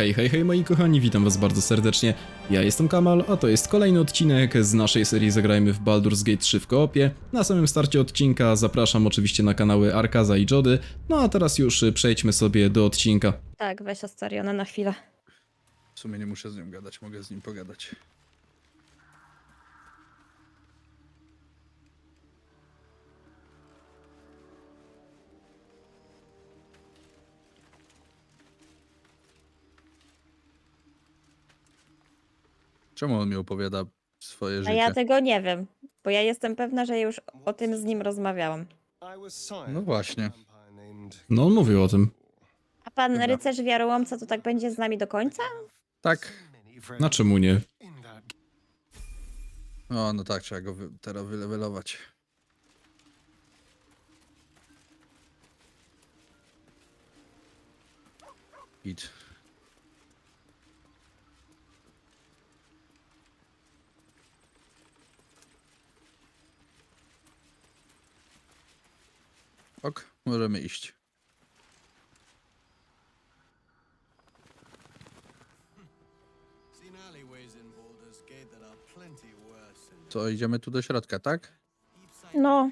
Hej, hej, hej moi kochani, witam was bardzo serdecznie. Ja jestem KaMaL, a to jest kolejny odcinek z naszej serii Zagrajmy w Baldur's Gate 3 w koopie. Na samym starcie odcinka zapraszam oczywiście na kanały Arkaza i Jody. No a teraz już przejdźmy sobie do odcinka. Tak, weź Astariona na chwilę. W sumie nie muszę z nią gadać, mogę z nim pogadać. Czemu on mi opowiada swoje A życie? ja tego nie wiem, bo ja jestem pewna, że już o tym z nim rozmawiałam. No właśnie. No on mówił o tym. A pan Dobra. rycerz wiarołomca to tak będzie z nami do końca? Tak. Na czemu nie? O, no tak, trzeba go teraz wylewelować. Git. Ok, możemy iść. Co, idziemy tu do środka, tak? No,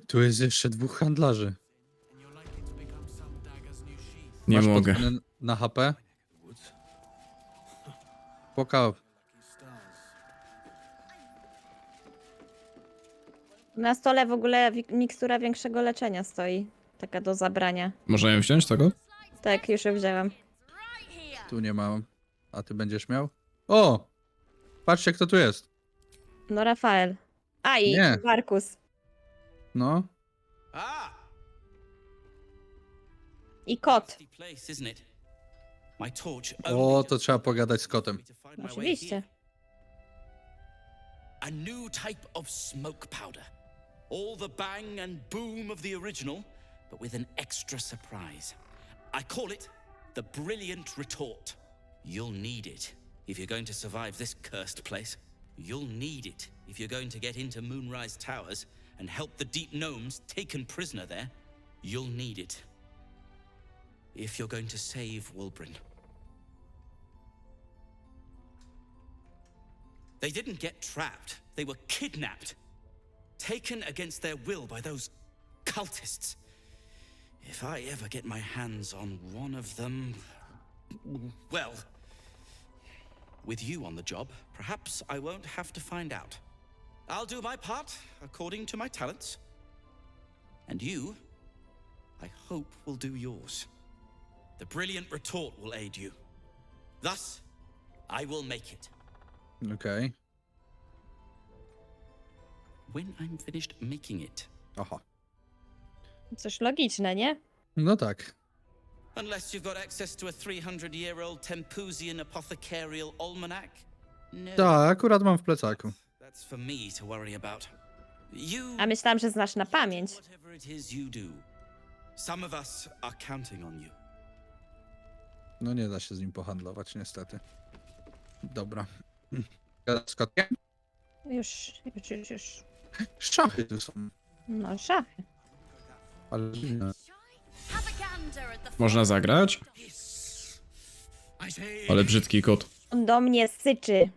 Tu jest jeszcze dwóch handlarzy. Nie Masz mogę. podpinę na HP? Poka. na stole w ogóle mikstura większego leczenia stoi. Taka do zabrania. Można ją wziąć tego? Tak, już ją wzięłam. Tu nie mam. A ty będziesz miał? O! Patrzcie, kto tu jest. No, Rafael. A i Nie. Markus. No. I kot. O, to trzeba pogadać z kotem. Oczywiście. A new type of smoke powder. All the bang and boom of the original, but with an extra surprise. I call it the Brilliant Retort. You'll need it if you're going to survive this cursed place. You'll need it if you're going to get into Moonrise Towers and help the Deep Gnomes taken prisoner there. You'll need it if you're going to save Wulbrin. They didn't get trapped. They were kidnapped. Taken against their will by those cultists. If I ever get my hands on one of them... Well... With you on the job, perhaps I won't have to find out. I'll do my part according to my talents. And you, I hope, will do yours. The Brilliant Retort will aid you. Thus, I will make it. Okej. When I'm finished making it. Aha. Coś logiczne, nie? No tak. Unless you've got access to a 300-year-old Tempusian apothecarial almanac. No, Tak, akurat mam w plecaku. that's for me to worry about. You A myślałam, że znasz na pamięć. whatever it is you do. Some of us are counting on you. No nie da się z nim pohandlować, niestety. Dobra. Gadam z kotkiem? Już. Szachy tu są. No, szachy. Ale dziwne. Można zagrać? Ale brzydki kot. On do mnie syczy.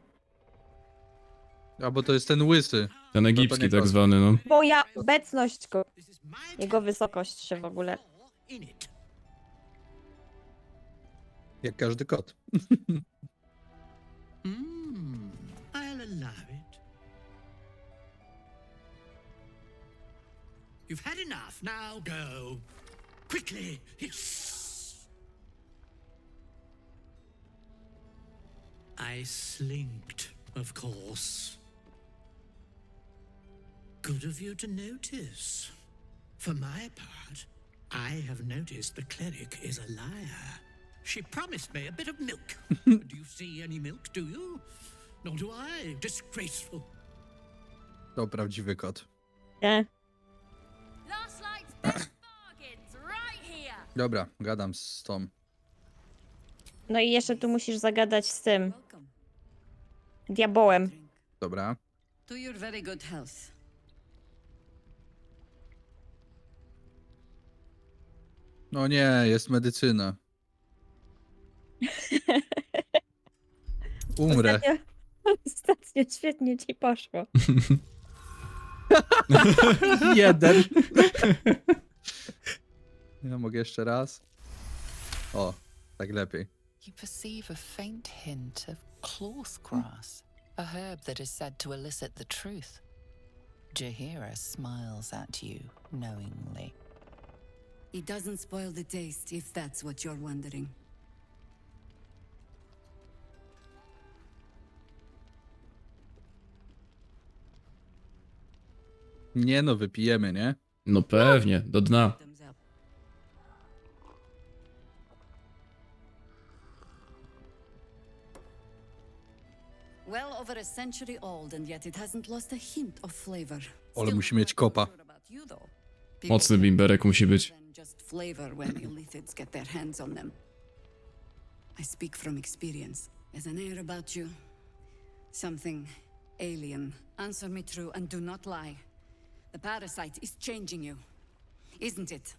A bo to jest ten łysy. Ten egipski tak zwany, no. Moja obecność go. Jego wysokość się w ogóle. Jak każdy kot. I'll allow it. You've had enough, now go. Quickly! Yes. I slinked, of course. Good of you to notice. For my part, I have noticed the cleric is a liar. She promised me a bit of milk. Do you see any milk, do you? Nor do I. Disgraceful. To prawdziwy kot. Nie? Last night's best bargains right here. Dobra, gadam z tą. No i jeszcze tu musisz zagadać z tym diabołem. Dobra. To your very good health. No nie, jest medycyna. Umrę. Ostatnio świetnie ci poszło. Jeden. Ja mogę jeszcze raz. O, tak lepiej. You perceive a faint hint of cloth grass, a herb that is said to elicit the truth. Jahira smiles at you knowingly. It doesn't spoil the taste, if that's what you're wondering. Nie no, wypijemy, nie? No pewnie, do dna. Thumbs up. Well over a century old, and yet it hasn't lost a hint of flavor. Ale Still musi mieć not quite kopa. sure about you, though. People Mocny say bimberek musi być. more than just flavor when illithids get their hands on them. I speak from experience. There's an air about you. Something alien. Answer me true and do not lie. The parasite is changing you, isn't it?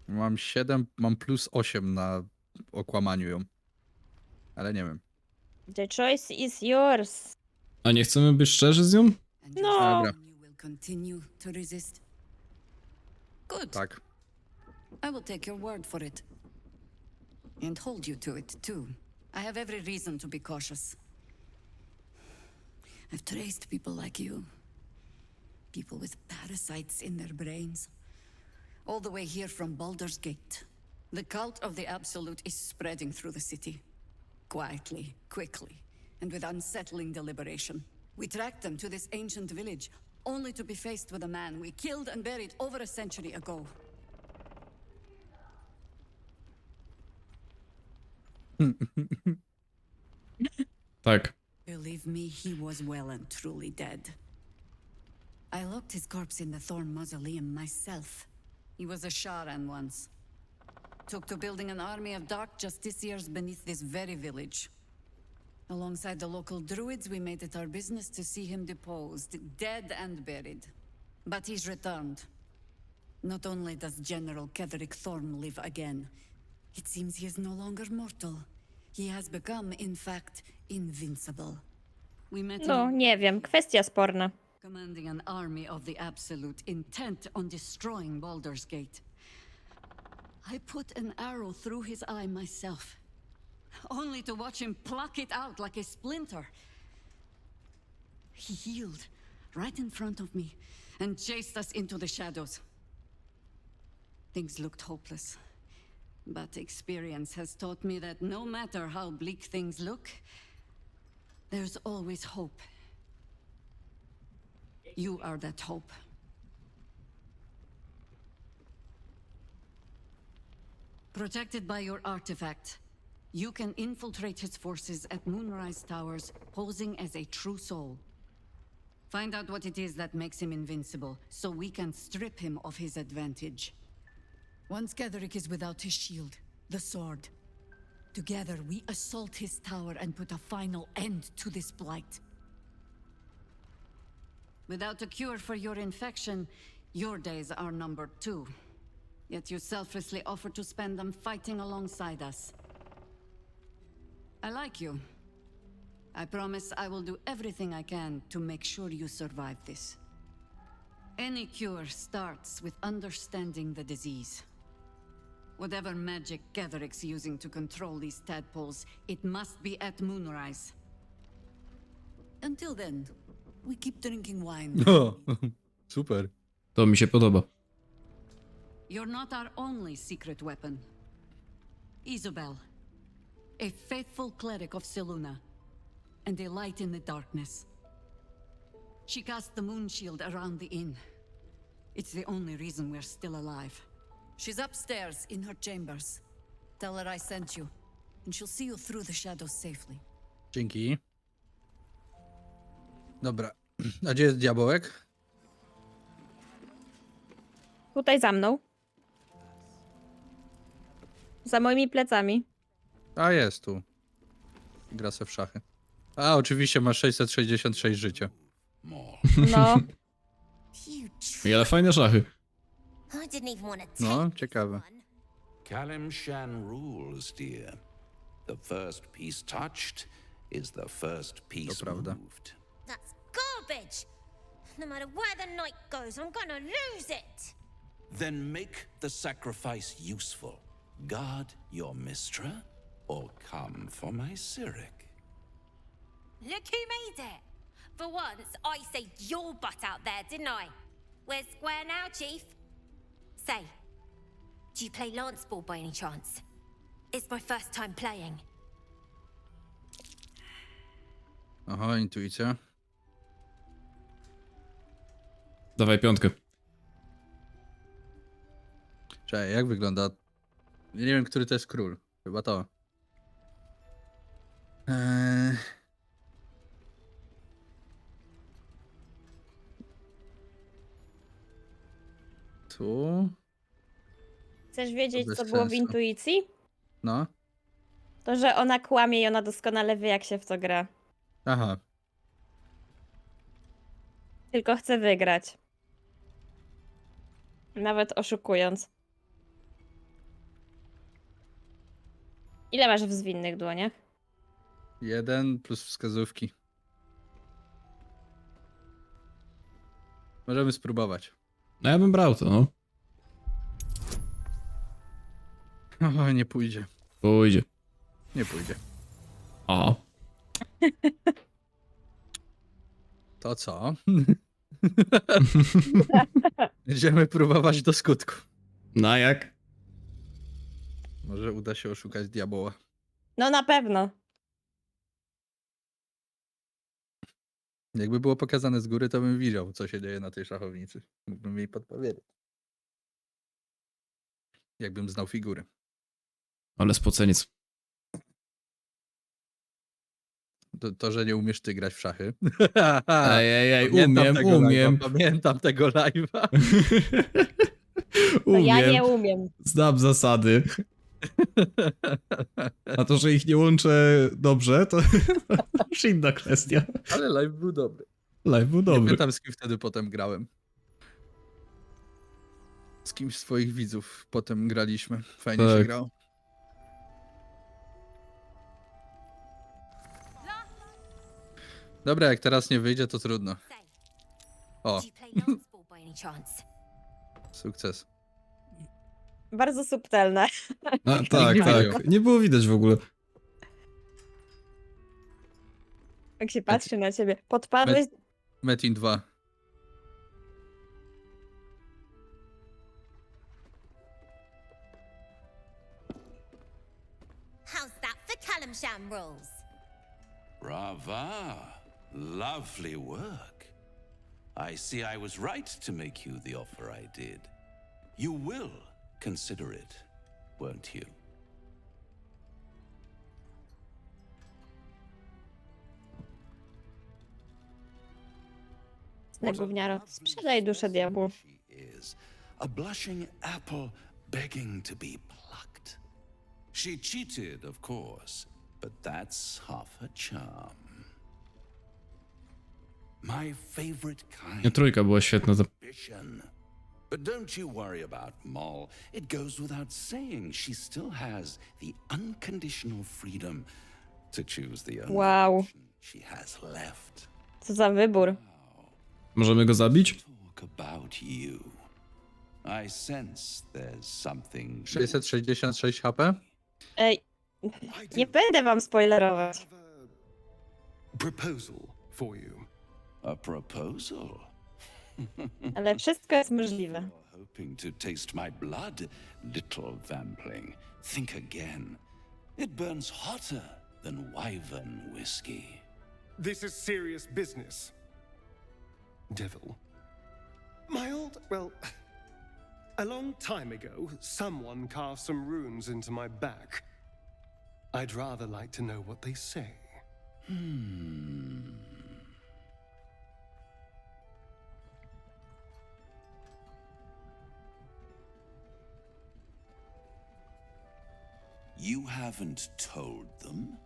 Mam 7, mam plus 8 na okłamaniu ją. Ale nie wiem. The choice is yours. A nie chcemy być szczerzy z nią? And No. you're Dobra. certain you will continue to resist. Good. Tak. I will take your word for it. And hold you to it, too. I have every reason to be cautious. I've traced people like you. People with parasites in their brains. All the way here from Baldur's Gate. The cult of the Absolute is spreading through the city. Quietly, quickly, and with unsettling deliberation. We tracked them to this ancient village, only to be faced with a man we killed and buried over a century ago. Tak. Believe me, he was well and truly dead. I locked his corpse in the Thorn Mausoleum myself. He was a Sharan once. Took to building an army of dark justiciars beneath this very village. Alongside the local druids, we made it our business to see him deposed, dead and buried. But he's returned. Not only does General Ketherick Thorn live again, it seems he is no longer mortal. He has become, in fact, invincible. We met No, him nie wiem, kwestia sporna. commanding an army of the Absolute, intent on destroying Baldur's Gate. I put an arrow through his eye myself, only to watch him pluck it out like a splinter. He healed right in front of me and chased us into the shadows. Things looked hopeless, but experience has taught me that no matter how bleak things look, there's always hope. You are that hope. Protected by your artifact, you can infiltrate his forces at Moonrise Towers, posing as a true soul. Find out what it is that makes him invincible, so we can strip him of his advantage. Once Ketherick is without his shield, the sword, together we assault his tower and put a final end to this blight. Without a cure for your infection, your days are numbered too. Yet you selflessly offer to spend them fighting alongside us. I like you. I promise I will do everything I can to make sure you survive this. Any cure starts with understanding the disease. Whatever magic Ketherick's using to control these tadpoles, it must be at Moonrise. Until then, we keep drinking wine. O, super. To mi się podoba. You're not our only secret weapon. Isobel, a faithful cleric of Seluna, and a light in the darkness. She cast the moon shield around the inn. It's the only reason we're still alive. She's upstairs in her chambers. Tell her I sent you, and she'll see you through the shadows safely. Dzięki. Dobra. A gdzie jest diabełek? Tutaj za mną. Za moimi plecami. A jest tu. Gra se w szachy. A, oczywiście masz 666 życia. No. I ale fajne szachy. No, ciekawe. Kalimshan rules, dear. The first piece touched is the first piece prawda. moved. That's garbage. No matter where the night goes, I'm gonna lose it. Then make the sacrifice useful. Guard your Mistra, or come for my Cyric. Look who made it. For once, I saved your butt out there, didn't I? We're square now, Chief. Say, do you play lance ball by any chance? It's my first time playing. Aha, intuicja. Dawaj 5. Czekaj, jak wygląda? Ja nie wiem, który to jest król. Chyba to. Tu? Chcesz wiedzieć, bez co było w sensu. intuicji? No. To, że ona kłamie i ona doskonale wie, jak się w to gra. Aha. Tylko chce wygrać. Nawet oszukując. Ile masz w zwinnych dłoniach? 1 plus wskazówki. Możemy spróbować. No ja bym brał to, no. O, nie pójdzie. Pójdzie. Nie pójdzie. O. To co? Będziemy próbować do skutku. No a jak? Może uda się oszukać diaboła. No na pewno. Jakby było pokazane z góry, to bym widział, co się dzieje na tej szachownicy. Mógłbym jej podpowiedzieć. Jakbym znał figury. Ale spoceniec. To, że nie umiesz ty grać w szachy. Ej, Pamiętam umiem, tego umiem. Live'a, pamiętam tego live'a. No ja nie Umiem. umiem. Znam zasady. A to, że ich nie łączę dobrze, to już inna kwestia. Ale live był dobry. Live był Nie dobry. pamiętam, z kim wtedy potem grałem. Z kimś z swoich widzów potem graliśmy. Fajnie Tak. się grało. Dobra, jak teraz nie wyjdzie, to trudno. Say, O, do you play lance ball by any chance? sukces. Bardzo subtelne. A, tak, Nie tak. było. Nie było widać w ogóle. Jak się patrzy na ciebie. Podpadłeś... Metin 2. How's that for Kalimshan rules? Brava. Lovely work. I see I was right to make you the offer I did. You will consider it, won't you? Gówniaro. Sprzedaj duszę diabłu. She is a blushing apple begging to be plucked. She cheated, of course, but that's half her charm. My favorite kind. Trójka była świetna. Ambition. But don't you worry about Moll. It goes without saying she still has the unconditional freedom to choose the only Wow. option she has left. Co za wybór. Możemy go zabić? Talk about you. I sense there's something 666 HP? Ej, nie będę wam spoilerować. Proposal for you. a proposal. Ale wszystko jest możliwe. You're hoping to taste my blood, little vampling. Think again. It burns hotter than wyvern whiskey. This is serious business. Devil. Well, a long time ago, someone carved some runes into my back. I'd rather like to know what they say. You haven't told them?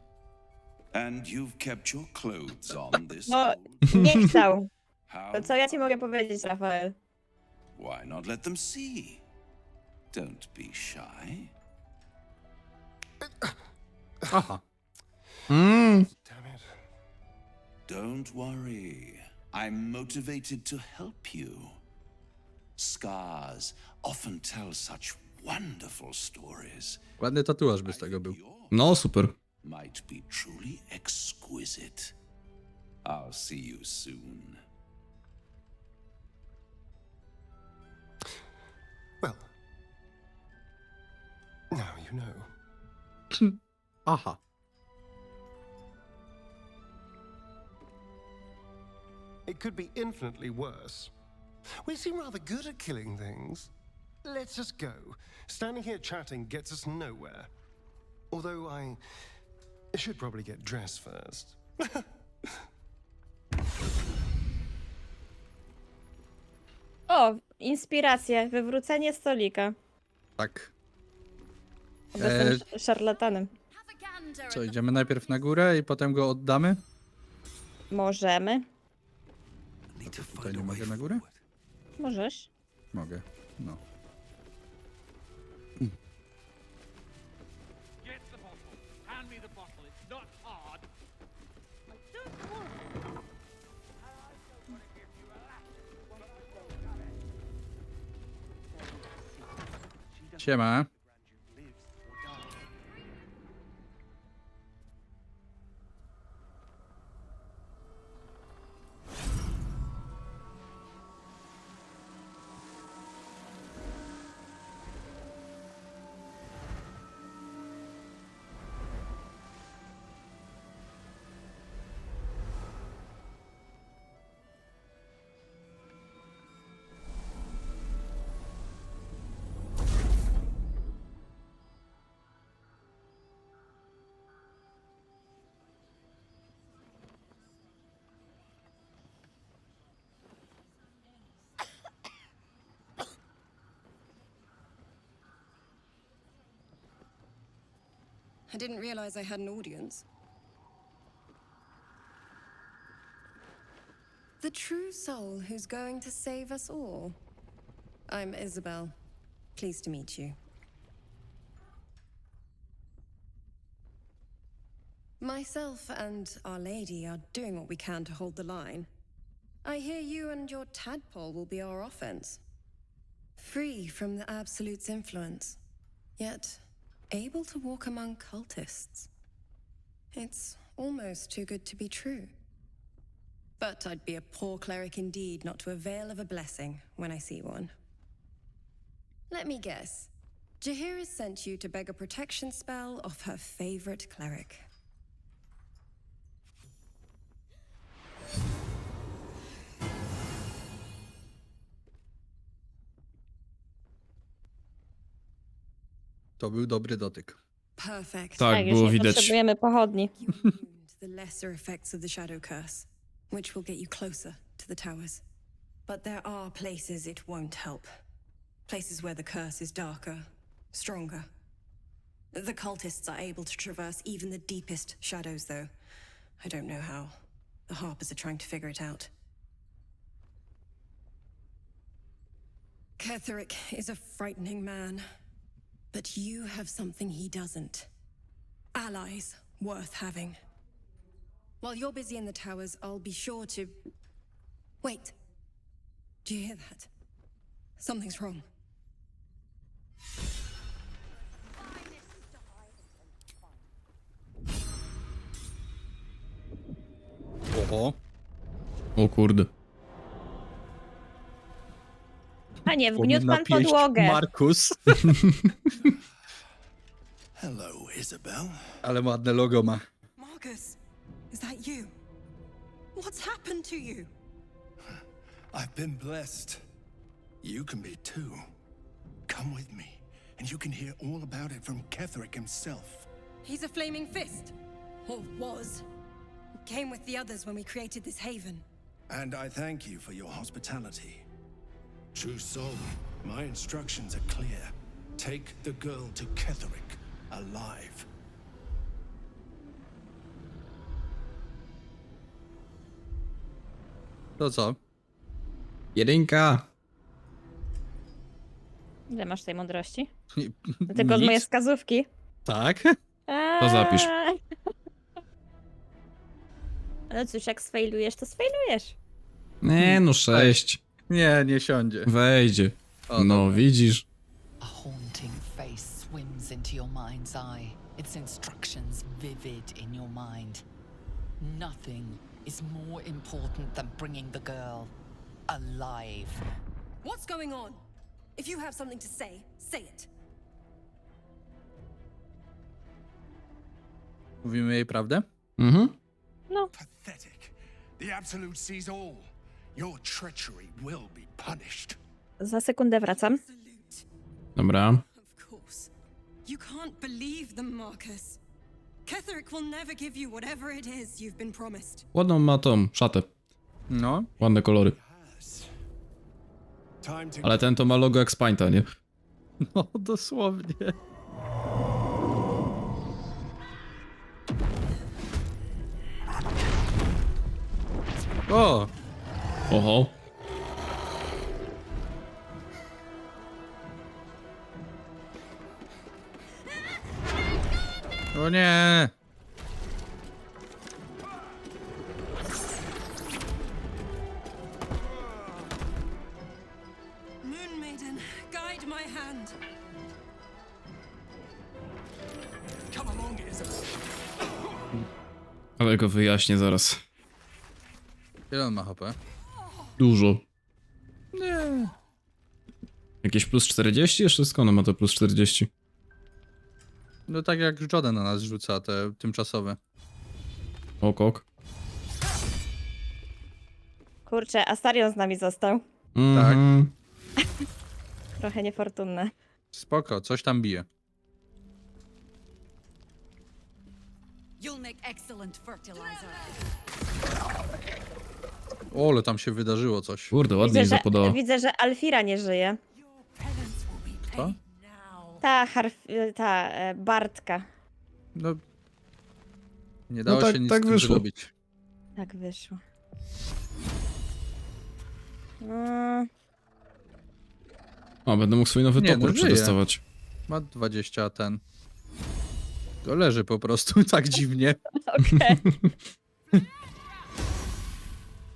And you've kept your clothes on this No, cold? nie chciał. How? To co ja ci mogę powiedzieć, Rafael? Why not let them see? Don't be shy. Aha. Damn it. Don't worry. I'm motivated to help you. Scars often tell such wonderful stories. Ładny tatuaż by z tego był. Yours No, super. might be truly exquisite. I'll see you soon. Well, now you know. Aha. It could be infinitely worse. We seem rather good at killing things. Let's just go. Standing here chatting gets us nowhere. Although I should probably get dressed first. O, inspiracje, wywrócenie stolika. Tak. Bo jestem szarlatanem. Co, idziemy najpierw na górę i potem go oddamy? Możemy. Need to Tutaj find nie a way mogę na górę? forward. Możesz. Mogę. No. Get the bottle. Hand me the bottle. It's not hard. Siema. I didn't realize I had an audience. The true soul who's going to save us all. I'm Isobel. Pleased to meet you. Myself and Our Lady are doing what we can to hold the line. I hear you and your tadpole will be our offense. Free from the Absolute's influence, yet able to walk among cultists. It's almost too good to be true. But I'd be a poor cleric indeed not to avail of a blessing when I see one. Let me guess. Jaheira sent you to beg a protection spell off her favorite cleric. To był dobry dotyk. Perfect. Tak, już było nie widać. potrzebujemy pochodni. You're immune to the lesser effects of the shadow curse, which will get you closer to the towers. But there are places it won't help. Places where the curse is darker, stronger. The cultists are able to traverse even the deepest shadows, though. I don't know how. The Harpers are trying to figure it out. Ketherick is a frightening man. But you have something he doesn't. Allies worth having. While you're busy in the towers, I'll be sure to... Wait. Do you hear that? Something's wrong. Oho. O kurde. A nie, wgniótł pan Pieść podłogę. Markus. Hello, Isobel. Ale ładne logo ma. Marcus, is that you? What's happened to you? I've been blessed. You can be too. Come with me, and you can hear all about it from Ketherick himself. He's a flaming fist. Or was. Came with the others when we created this haven. And I thank you for your hospitality. True soul, my instructions are clear. Take the girl to Ketherick, alive. To co? 1. Ile masz tej mądrości? Nic? Tylko z mojej wskazówki. Tak? To zapisz. No cóż, jak sfailujesz, to sfailujesz. Nie, no 6. Nie, nie siądzie. Wejdzie. O, No, dobra. widzisz. A haunting face swims into your mind's eye, its instructions vivid in your mind. Nothing is more important than bringing the girl alive. What's going on? If you have something to say it. Mówimy jej prawdę? Mhm. Pathetic. The Absolute sees all. Your treachery will be punished. Za sekundę wracam. Dobra. Of course. You can't believe them, Marcus. Ketherick will never give you whatever it is you've been promised. Ładną ma tą szatę. No. Ładne kolory. Time to Ale ten to ma logo jak z Painta, nie? No, dosłownie. O! Oho. O nie! Moon Maiden, guide my hand. come along, Isobel. Ale go wyjaśnię zaraz. Ile on ma HP? Dużo. Nie. Jakieś plus 40? Jeszcze skąd on ma to plus 40? No tak jak Jordan na nas rzuca, te tymczasowe. Okok. Kurczę, Astarion z nami został. Mhm. Trochę niefortunne. Spoko, coś tam bije. You'll make excellent fertilizer. O, ale tam się wydarzyło coś. Kurde, ładnie jej zapodała. Widzę, że Alfira nie żyje. Co? Bartka. No. Nie dało tak- się nic tak z tym wyszło. zrobić. Tak wyszło. Mm, O, będę mógł swój nowy Nie, no topór żyje. przetestować. Ma 20 ten. To leży po prostu tak dziwnie. Okej.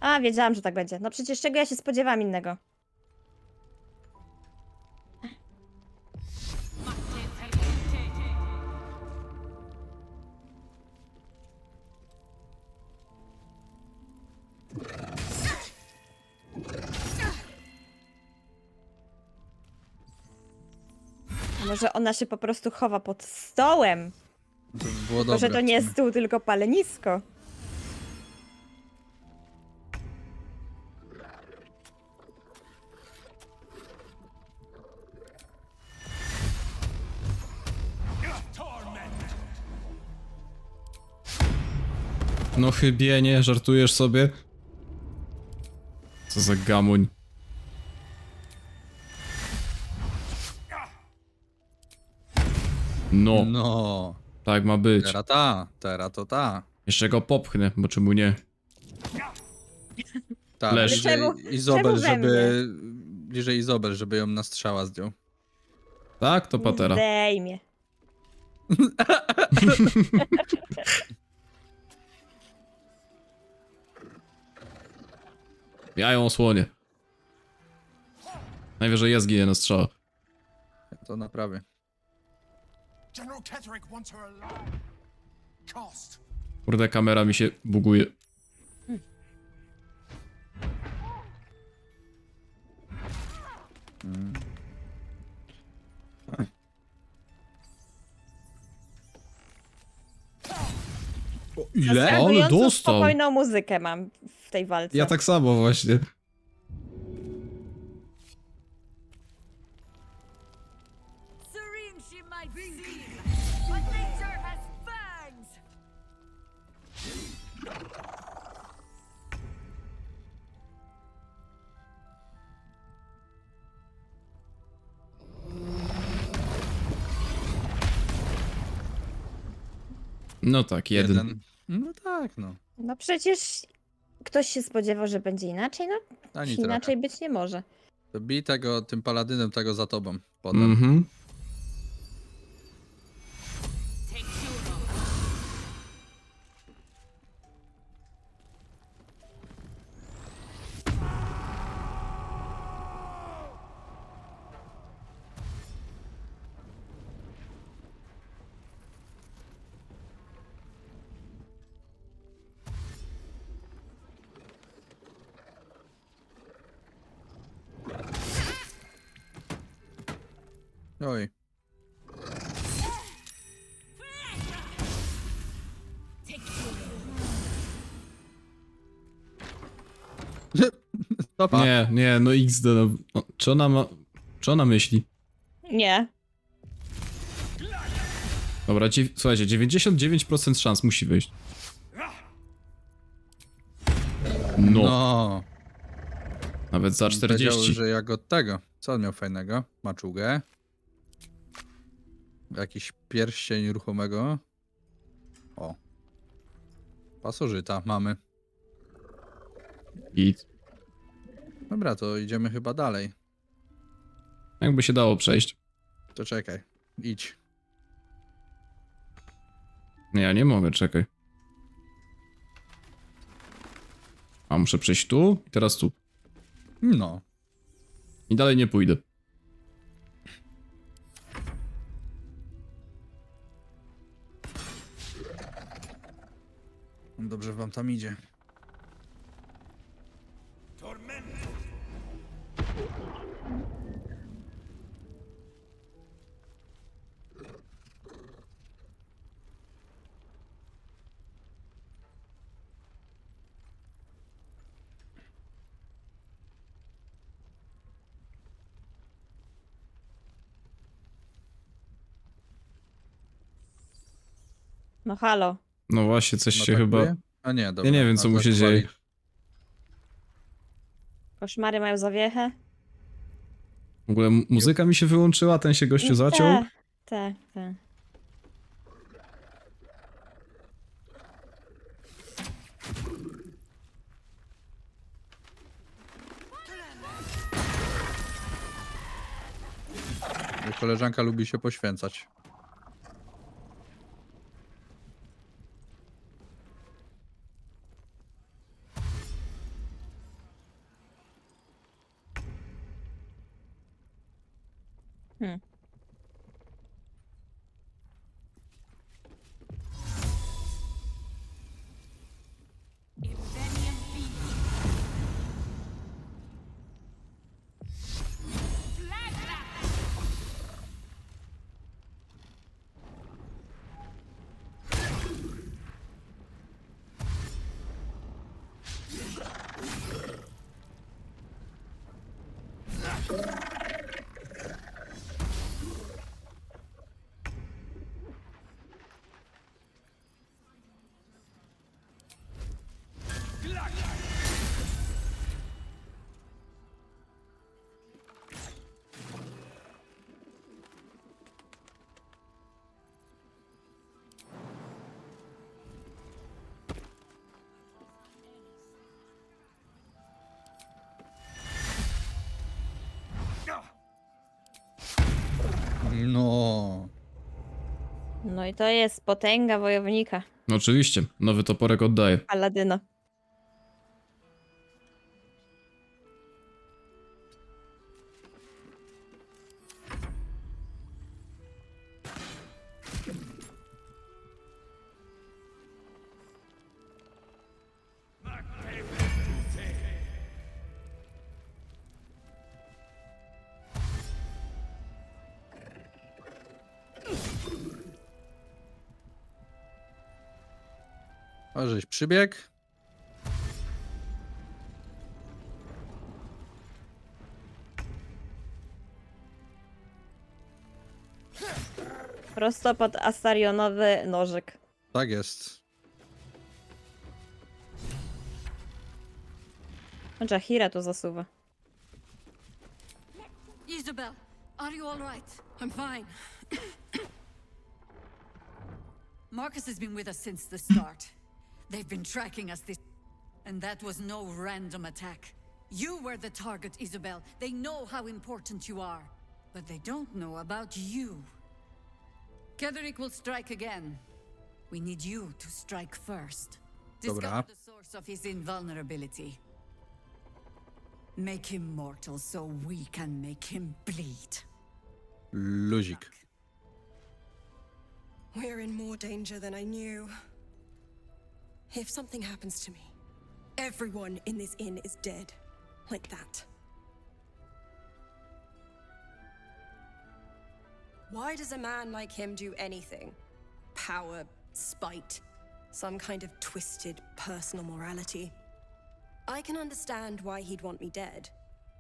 A, wiedziałam, że tak będzie. No przecież czego ja się spodziewam innego? A może ona się po prostu chowa pod stołem? To by było Tylko, że dobre. to nie stół, tylko palenisko. No chybienie, żartujesz sobie? Co za gamoń. No, No. tak ma być. Teraz to ta. Jeszcze go popchnę, bo czemu nie? Tak, Leż. bliżej Czemu- Isobel, czemu we żeby... Bliżej Isobel, żeby ją na strzała zdjął. Tak, to patera. Zdejmie. Ja ją osłonię. Najwyżej ja zginę na strzała. To naprawię. General Ketherick wants her alive. Cost. Kurde, kamera mi się buguje. O, ile? Ale Zaskakująco dostał. spokojną muzykę mam w tej walce. Ja tak samo właśnie. Serene she might seem, but nature has fangs! No tak, jeden. No tak, no. No przecież ktoś się spodziewał, że będzie inaczej? No, Ani inaczej trochę. być nie może. To bij tego, tym paladynem tego za tobą. Potem. Mhm. Oj. Stopa. Nie, no XD, no. Czy ona myśli? Nie. Dobra, słuchajcie, 99% szans musi wyjść. No. No. Nawet za Powiedział, 40. że jak od tego. Co on miał fajnego? Maczugę. Jakiś pierścień ruchomego. O. Pasożyta mamy. I Dobra, to idziemy chyba dalej. jakby się dało przejść. To czekaj. Idź. Nie, ja nie mogę, czekaj. A muszę przejść tu i teraz tu. No. I dalej nie pójdę. Dobrze wam tam idzie. No halo. No właśnie, coś się Atakuje? chyba... A nie, dobra. Ja nie wiem, co mu się Atakowali. dzieje. Koszmary mają zawiechę? W ogóle muzyka mi się wyłączyła, ten się gościu zaciął. Tak, tak. Koleżanka lubi się poświęcać. No. No i to jest potęga wojownika. No oczywiście, nowy toporek oddaje. Paladyna. A żeś przybiegł? Prosto pod astarionowy nożyk. Tak jest. Jahira tu zasuwa. Isobel, are you all right? I'm fine. Marcus has been with us since the start. They've been tracking us this... And that was no random attack. You were the target, Isobel. They know how important you are. But they don't know about you. Ketherick will strike again. We need you to strike first. Discover Dobra. the source of his invulnerability. Make him mortal so we can make him bleed. Luzik. We're in more danger than I knew. If something happens to me, everyone in this inn is dead. Like that. Why does a man like him do anything? Power, spite, some kind of twisted personal morality. I can understand why he'd want me dead.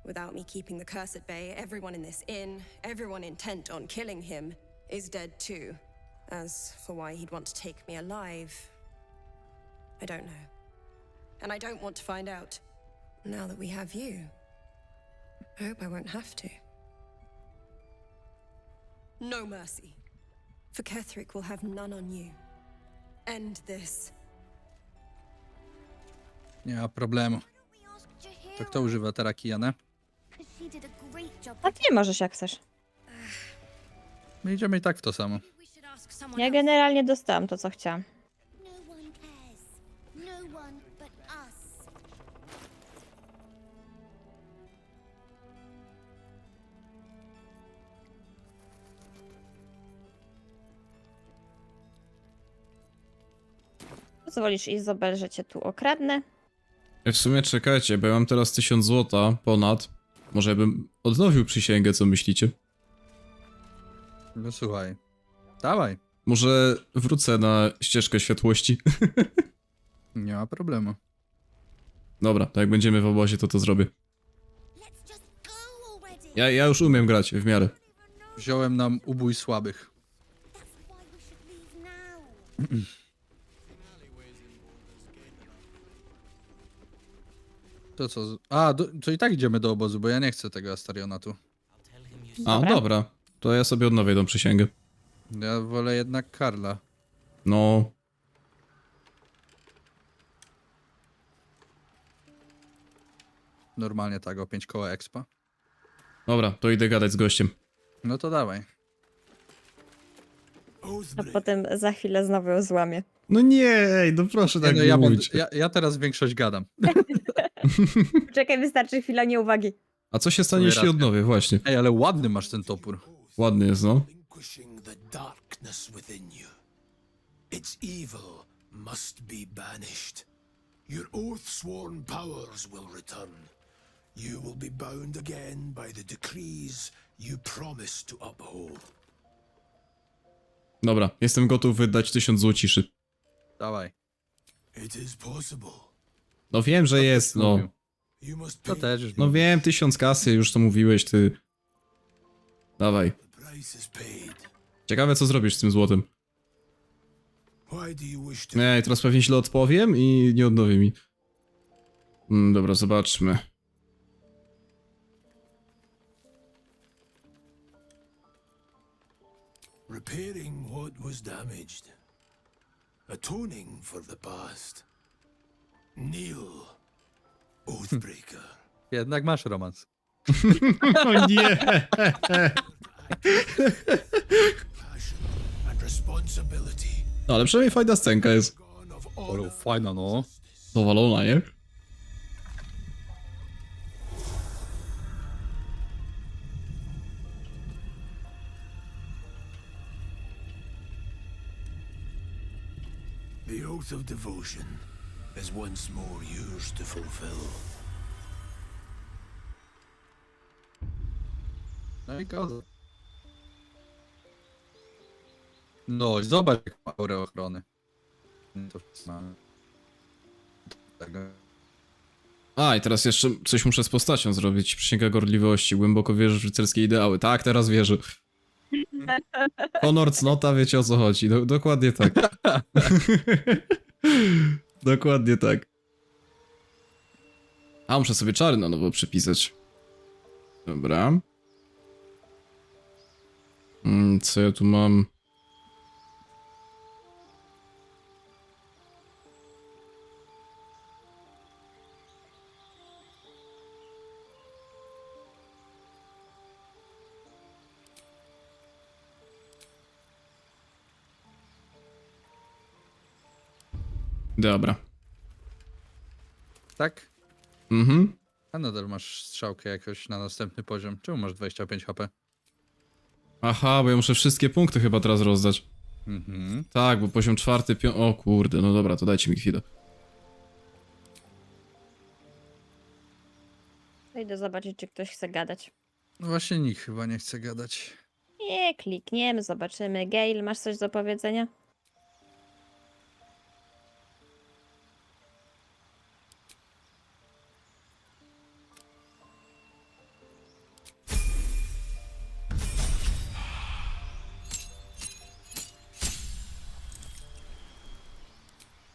Without me keeping the curse at bay, everyone in this inn, everyone intent on killing him, is dead too. As for why he'd want to take me alive, I don't know. And I don't want to find out. Now that we have you, I hope I won't have to. No mercy. For Ketherick will have none on you. End this. Nie ma problemu. To kto używa teraz Kijanę? A ty możesz jak chcesz. My idziemy i tak w to samo. Ja generalnie dostałam to, co chciałam. Pozwolisz, Isobel, że cię tu okradnę? W sumie czekajcie, bo ja mam teraz 1000 złota ponad. Może bym odnowił przysięgę, co myślicie? No słuchaj. Dawaj. Może wrócę na ścieżkę światłości. Nie ma problemu. Dobra, to jak będziemy w obozie, to zrobię. Ja już umiem grać, w miarę. Wziąłem nam ubój słabych. To co? A, to i tak idziemy do obozu, bo ja nie chcę tego Astariona tu. A, dobra. To ja sobie odnowię tą przysięgę. Ja wolę jednak Karla. No. Normalnie tak, o 5 koła expa. Dobra, to idę gadać z gościem. No to dawaj. A potem za chwilę znowu ją złamię. No nie, no proszę tak no, nie mówić. ja teraz większość gadam. Czekaj, wystarczy chwila nieuwagi. A co się stanie, jeśli racja. odnowię? Właśnie. Ej, ale ładny masz ten topór. Ładny jest, no. The darkness within you. Its evil must be banished. Your oath-sworn powers will return. You will be bound again by the decrees you promised to uphold. Dobra, jestem gotów wydać 1000 złociszy. Dawaj. It is possible. No wiem, że jest, no. You must To pay. też już. No wiem, 1000 kasy, już to mówiłeś, ty. Dawaj. The price is paid. Ciekawe, co zrobisz z tym złotem. Why do you wish to? Nie, teraz pewnie źle odpowiem i nie odnowi mi. Dobra, zobaczmy. Repairing what was damaged. Atoning for the past. Kneel, Oathbreaker. Jednak masz romans. O nie! Passion and responsibility. No, ale przynajmniej fajna scenka jest. Gone of Ale honor. fajna, no. Dowalona, nie? The oath of devotion is once more yours to fulfill. No i koza. No, zobacz jak ma aurę ochrony. To mamy. Tego. A, i teraz jeszcze coś muszę z postacią zrobić. Przysięga gorliwości, głęboko wierzysz w rycerskie ideały. Tak, teraz wierzę. Honor, cnota, wiecie o co chodzi. Dokładnie tak. Dokładnie tak. A, muszę sobie czary na nowo przypisać. Dobra. Co ja tu mam? Dobra. Tak? Mhm. A nadal masz strzałkę jakoś na następny poziom. Czemu masz 25 HP? Aha, bo ja muszę wszystkie punkty chyba teraz rozdać. Mhm. Tak, bo poziom 4, 5... O kurde, no dobra, to dajcie mi chwilę. Idę zobaczyć, czy ktoś chce gadać. No właśnie nikt chyba nie chce gadać. Nie, klikniemy, zobaczymy. Gail, masz coś do powiedzenia?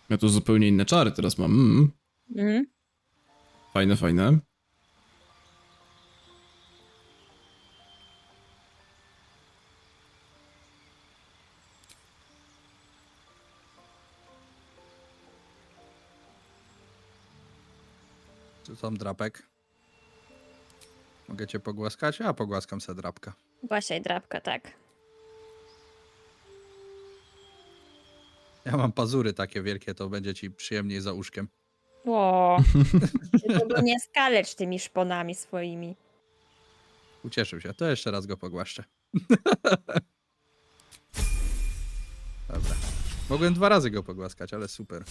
Ja tu zupełnie inne czary teraz mam. Mhm. Fajne, fajne. Co tam drapek? Mogę cię pogłaskać? A, pogłaskam se drapka. Właśnie, drapka, tak. Ja mam pazury takie wielkie, to będzie ci przyjemniej za uszkiem. O, tylko go nie skalecz tymi szponami swoimi. Ucieszył się. To jeszcze raz go pogłaszczę. Dobra. Mogłem 2 razy go pogłaskać, ale super.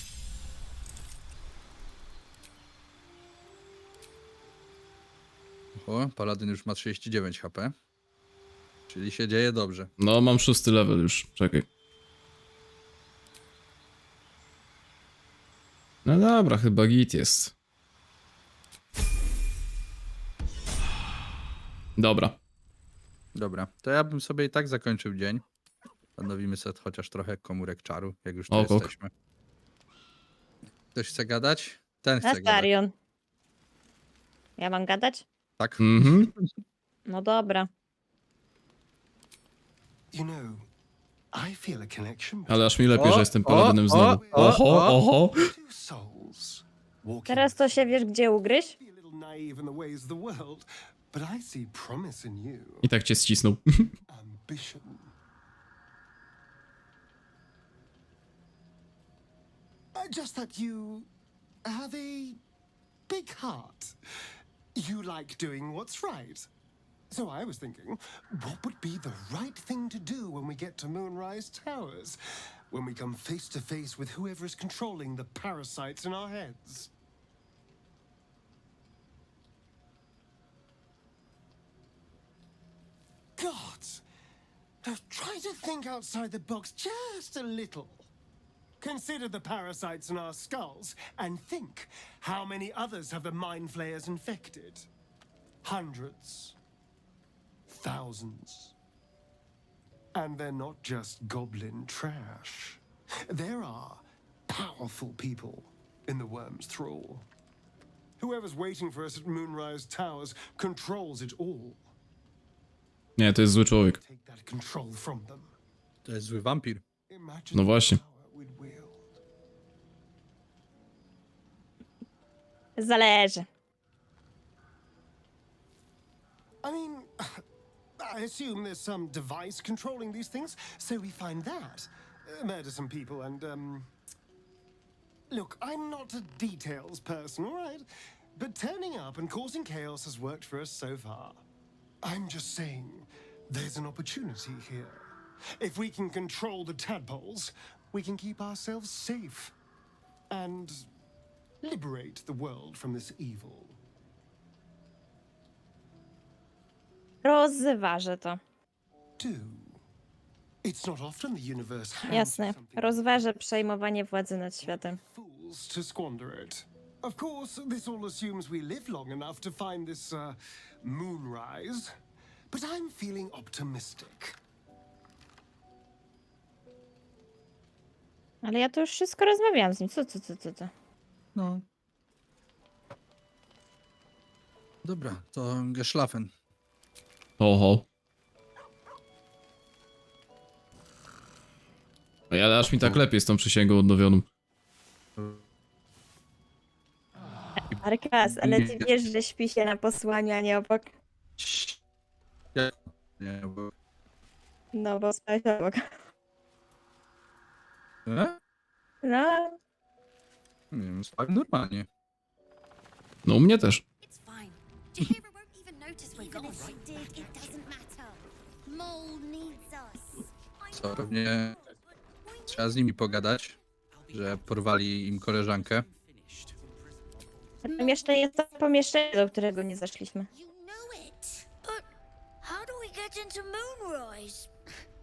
O, paladyn już ma 39 HP. Czyli się dzieje dobrze. No, mam 6 level już. Czekaj. No dobra, chyba git jest. Dobra. Dobra, to ja bym sobie i tak zakończył dzień. Odnowimy sobie chociaż trochę komórek czaru, jak już tu Ok. jesteśmy. Ktoś chce gadać? Ten chce gadać. Nastarion. Ja mam gadać? Tak. Mhm. No dobra. You know, I feel a connection Ale aż mi lepiej, O, że jestem paladynem znowu. Oho, oho. two souls. Walking Teraz to się wiesz, gdzie ugryźć? be a little naive in the ways of the world, but I see promise in you. I tak cię ścisnął. Ambition. Just that you have a big heart. You like doing what's right. So I was thinking, what would be the right thing to do when we get to Moonrise Towers? When we come face to face with whoever is controlling the parasites in our heads? Gods! Now try to think outside the box just a little. Consider the parasites in our skulls and think how many others have the mind flayers infected. Hundreds. Thousands. And they're not just goblin trash. There are powerful people in the worm's thrall. Whoever's waiting for us at Moonrise Towers controls it all. Nie, to jest zły człowiek. Take that control from them. To jest zły wampir. Imagine No właśnie. the power we'd wield. Zależy. I mean, I assume there's some device controlling these things, so we find that. Murder some people and, Look, I'm not a details person, all right? But turning up and causing chaos has worked for us so far. I'm just saying, there's an opportunity here. If we can control the tadpoles, we can keep ourselves safe. And liberate the world from this evil. Rozważę to. Do. It's not often the universe hands Jasne. something Rozważę przejmowanie władzy nad światem. fools to squander it. Of course, this all assumes we live long enough to find this, moonrise. But I'm feeling optimistic. Ale ja to już wszystko rozmawiałam z nim. Co? No. Dobra, to geschlafen. Oho. Ale aż mi tak lepiej z tą przysięgą odnowioną. Arkas, ale ty wiesz, że śpi się na posłaniu, a nie obok? Nie, bo... No, bo spałeś obok. E? No, Nie wiem, spałem normalnie. No u mnie też. It's fine. Jahira won't even notice we're gone. Even if she did, it doesn't matter. Mole needs us. Co, pewnie trzeba z nimi pogadać, że porwali im koleżankę. Tam jeszcze jest to pomieszczenie, do którego nie zaszliśmy. You know it. But how do we get into Moonrise?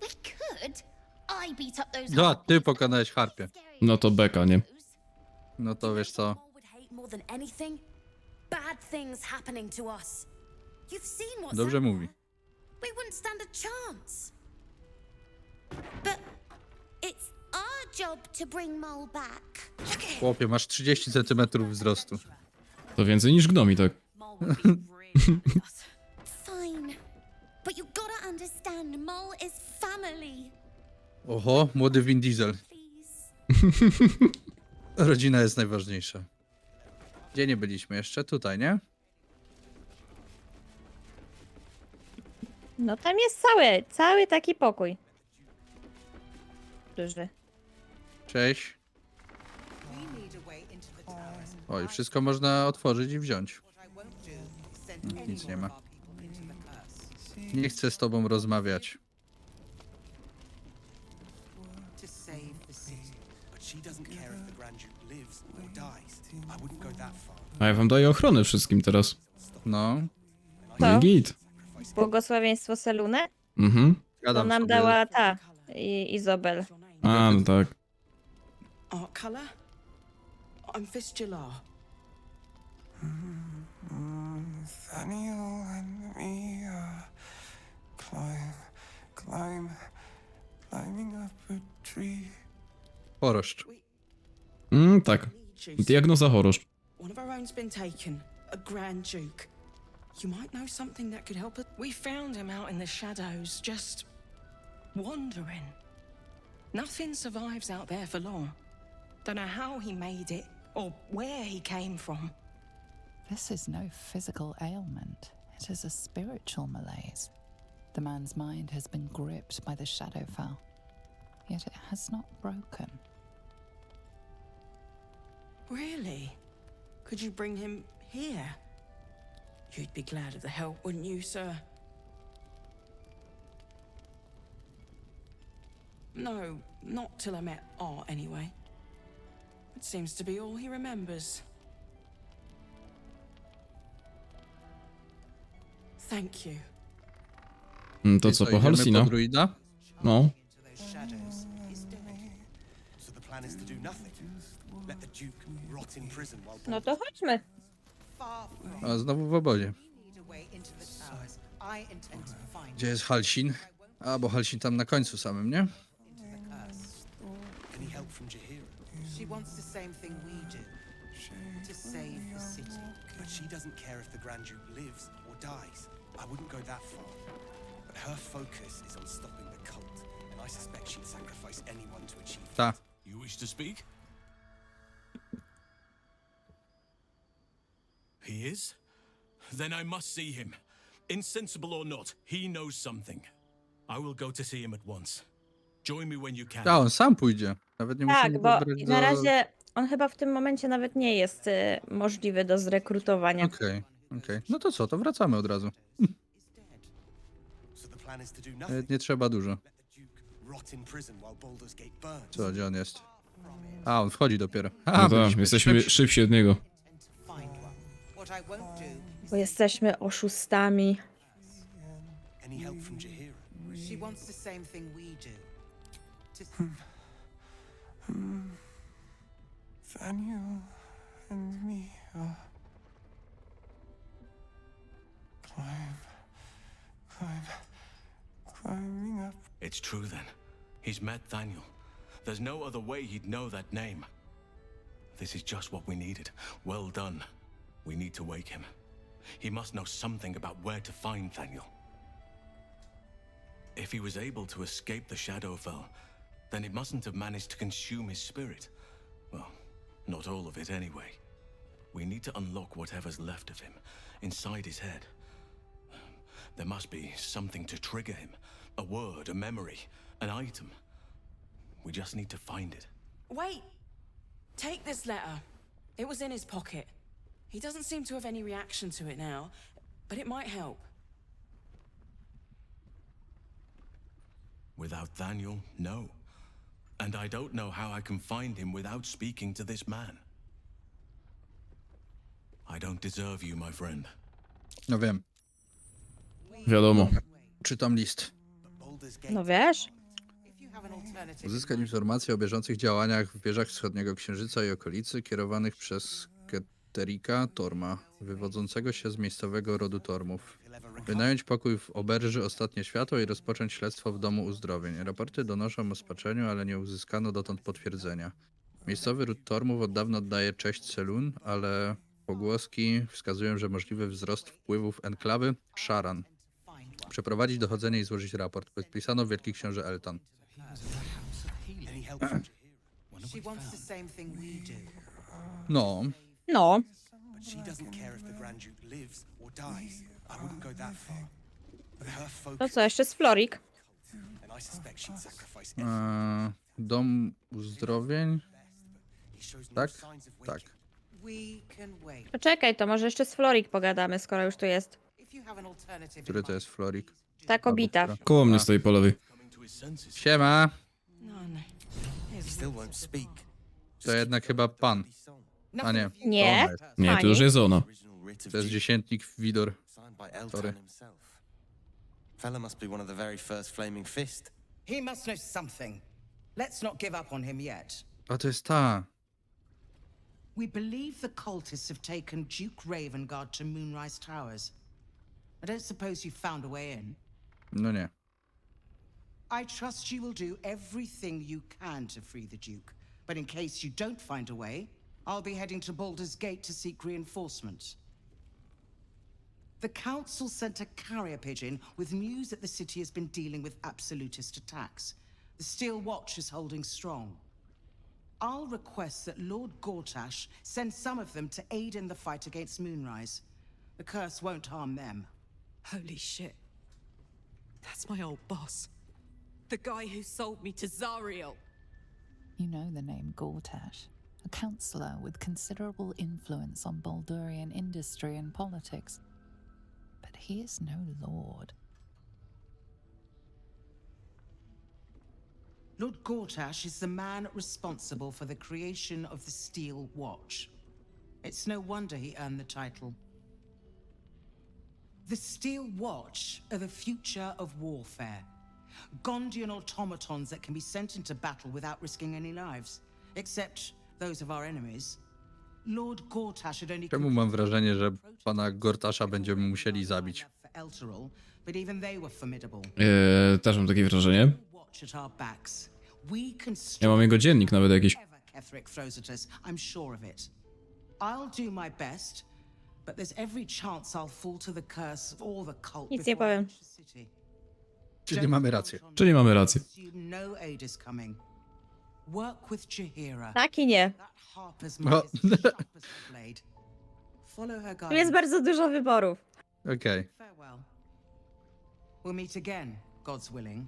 We could. I beat up those No, ty pokonałeś harpie. No to beka, nie? No to wiesz co, Mole would hate more than anything. Bad things happening to us. You've seen what's dobrze out mówi. there. We wouldn't stand a chance. But it's our job to bring Mole back. Look at him. Chłopie, masz 30 cm wzrostu. To więcej niż gnomi, tak? Mole would be really with us. Fine. But you gotta understand, Mole is family. Oho, młody Vin Diesel. Please. Rodzina jest najważniejsza. Gdzie nie byliśmy jeszcze? Tutaj, nie? No tam jest cały taki pokój. Duży. Cześć. Oj, wszystko można otworzyć i wziąć. Nic nie ma. Nie chcę z tobą rozmawiać. A ja wam daję ochronę wszystkim teraz. No, No i git. Błogosławieństwo Selune? Mhm. To gadam nam sobie. dała ta Isobel. A, no tak. Art colour? I'm Fistula. Nathaniel and me climbing up a tree. Choroszcz. Tak. Diagnoza choroszcz. One of our own's been taken, a Grand Duke. You might know something that could help us. We found him out in the shadows, just wandering. Nothing survives out there for long. Don't know how he made it or where he came from. This is no physical ailment. It is a spiritual malaise. The man's mind has been gripped by the Shadowfell, yet it has not broken. Really? Could you bring him here? You'd be glad of the help, wouldn't you, sir? No, not till I met Art, anyway. It seems to be all he remembers. Thank you. To co, po idziemy Halsina? po druida? No. So the plan is to do nothing. Let the Duke rot in prison while No to chodźmy. A znowu w obozie. Gdzie jest Halsin? A, bo Halsin tam na końcu samym, nie? Any help from Jahira? She wants the same thing we do. To save the city. But she doesn't care if the Grand Duke lives or dies. I wouldn't go that far. But her focus is on stopping the cult, and I suspect she'd sacrifice anyone to achieve Ta. You wish to speak? He is? Then I must see him. Insensible or not, he knows something. I will go to see him at once. Join me when you can. A, on sam pójdzie. Nawet nie musimy Tak, go bo brać na razie on chyba w tym momencie nawet nie jest możliwy do zrekrutowania. Okej. No to co, to wracamy od razu. So the plan is to do Nawet nothing. nie trzeba dużo. Let the Duke rot in prison while Baldur's Gate burns. Co, gdzie on jest? A, on wchodzi dopiero. A, No tak, byliśmy jesteśmy szybsi. szybsi od niego. What I won't do. Bo jesteśmy oszustami. Any help from Jahira? She wants the same thing we do. To Nathaniel and me climbing up. It's true then. He's met Thaniel. There's no other way he'd know that name. This is just what we needed. Well done. We need to wake him. He must know something about where to find Thaniel. If he was able to escape the Shadowfell, then it mustn't have managed to consume his spirit. Well, not all of it anyway. We need to unlock whatever's left of him, inside his head. There must be something to trigger him. A word, a memory, an item. We just need to find it. Wait! Take this letter. It was in his pocket. He doesn't seem to have any reaction to it now, but it might help. Without Daniel, no. And I don't know how I can find him without speaking to this man. I don't deserve you, my friend. No wiem. Wiadomo. Czytam list. No wiesz? Uzyskać informacje o bieżących działaniach w wieżach wschodniego księżyca i okolicy kierowanych przez Keterika Torma, wywodzącego się z miejscowego rodu Tormów. Wynająć pokój w oberży Ostatnie Światło i rozpocząć śledztwo w Domu Uzdrowień. Raporty donoszą o spaczeniu, ale nie uzyskano dotąd potwierdzenia. Miejscowy ród Tormów od dawna oddaje cześć Selun, ale pogłoski wskazują, że możliwy wzrost wpływów enklawy Sharan. Przeprowadzić dochodzenie i złożyć raport. Podpisano Wielki Książę Eltan. She wants the same thing we do. No. No. But she doesn't care if the Grand Duke lives or dies. I wouldn't go that far. But her focus... To co, jeszcze z Florik? And I suspect she'd sacrifice Dom Uzdrowień? Tak? Tak. We can wait. Poczekaj, to może jeszcze z Florik pogadamy, skoro już tu jest. If you have an alternative Który to jest Florik? Ta kobita. Koło mnie stoi po lewej. Siema. He still won't speak. To jednak chyba pan. A nie. Nie. Ona jest. Nie, to już jest ona. To jest dziesiętnik Widor. Signed by Eltan Sorry. himself. Fella must be one of the very first Flaming Fist. He must know something. Let's not give up on him yet. A to jest ta. We believe the cultists have taken Duke Ravengard to Moonrise Towers. I don't suppose you found a way in. No nie. I trust you will do everything you can to free the Duke. But in case you don't find a way, I'll be heading to Baldur's Gate to seek reinforcements. The Council sent a carrier pigeon with news that the city has been dealing with absolutist attacks. The Steel Watch is holding strong. I'll request that Lord Gortash send some of them to aid in the fight against Moonrise. The curse won't harm them. Holy shit. That's my old boss. The guy who sold me to Zariel. You know the name Gortash, a councillor with considerable influence on Baldurian industry and politics. But he is no lord. Lord Gortash is the man responsible for the creation of the Steel Watch. It's no wonder he earned the title. The Steel Watch are the future of warfare. Gondian automatons that can be sent into battle without risking any lives. Except those of our enemies. Lord Gortash had only... Czemu mam wrażenie, że pana Gortasza będziemy musieli zabić? for Elturel, but even they were formidable. Też mam takie wrażenie. Watch at our backs. We can Ja mam jego dziennik nawet jakiś. Ketherick throws at us, I'm sure of it. I'll do my best, but there's every chance I'll fall to the curse of all the cult Nic nie powiem. Czyli mamy rację. Czyli mamy rację. No aid is coming. Work with Jahira. Tak i nie. Harper's mind is as sharp as her blade. Follow her Tu guidance. jest bardzo dużo wyborów. Okej. Farewell. We'll meet again, God's willing.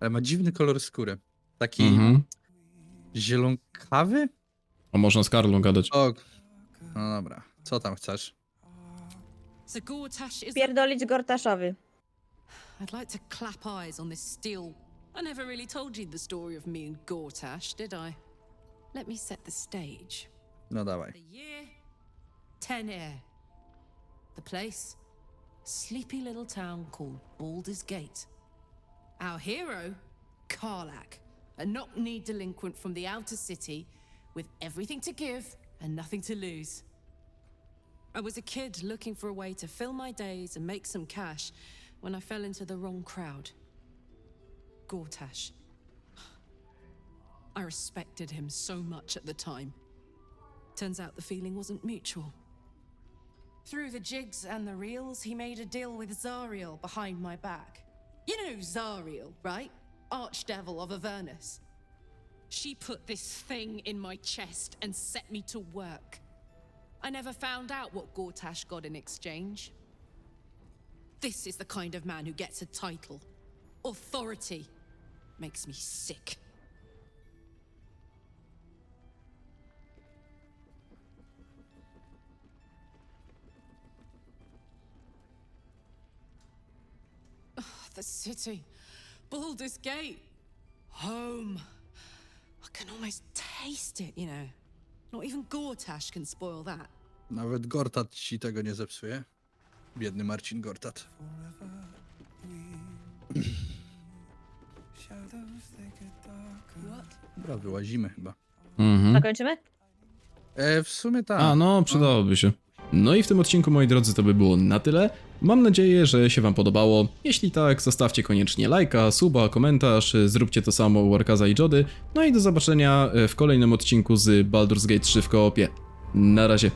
Ale ma dziwny kolor skóry. Taki zielonkawy? A można z Karlą gadać. O, no dobra. Co tam chcesz? So Gortash is... Pierdolić Gortaszowi. I'd like to clap eyes on this steel... I never really told you the story of me and Gortash, did I? Let me set the stage. No dawaj. The year... 10 Air. The place? Sleepy little town called Baldur's Gate. Our hero? Karlak. A knock-knee delinquent from the outer city with everything to give and nothing to lose. I was a kid looking for a way to fill my days and make some cash when I fell into the wrong crowd. Gortash. I respected him so much at the time. Turns out the feeling wasn't mutual. Through the jigs and the reels, he made a deal with Zariel behind my back. You know Zariel, right? Archdevil of Avernus. She put this thing in my chest and set me to work. I never found out what Gortash got in exchange. This is the kind of man who gets a title. Authority. Makes me sick. the city. Baldur's Gate. Home. I can almost taste it, you know. Not even Gortash can spoil that. Nawet Gortat ci tego nie zepsuje. Biedny Marcin Gortat. Dobra, wyłazimy chyba. Zakończymy? W sumie tak. A no, przydałoby się. No i w tym odcinku, moi drodzy, to by było na tyle. Mam nadzieję, że się wam podobało. Jeśli tak, zostawcie koniecznie lajka, suba, komentarz, zróbcie to samo u Arkaza i Jody. No i do zobaczenia w kolejnym odcinku z Baldur's Gate 3 w koopie. Na razie.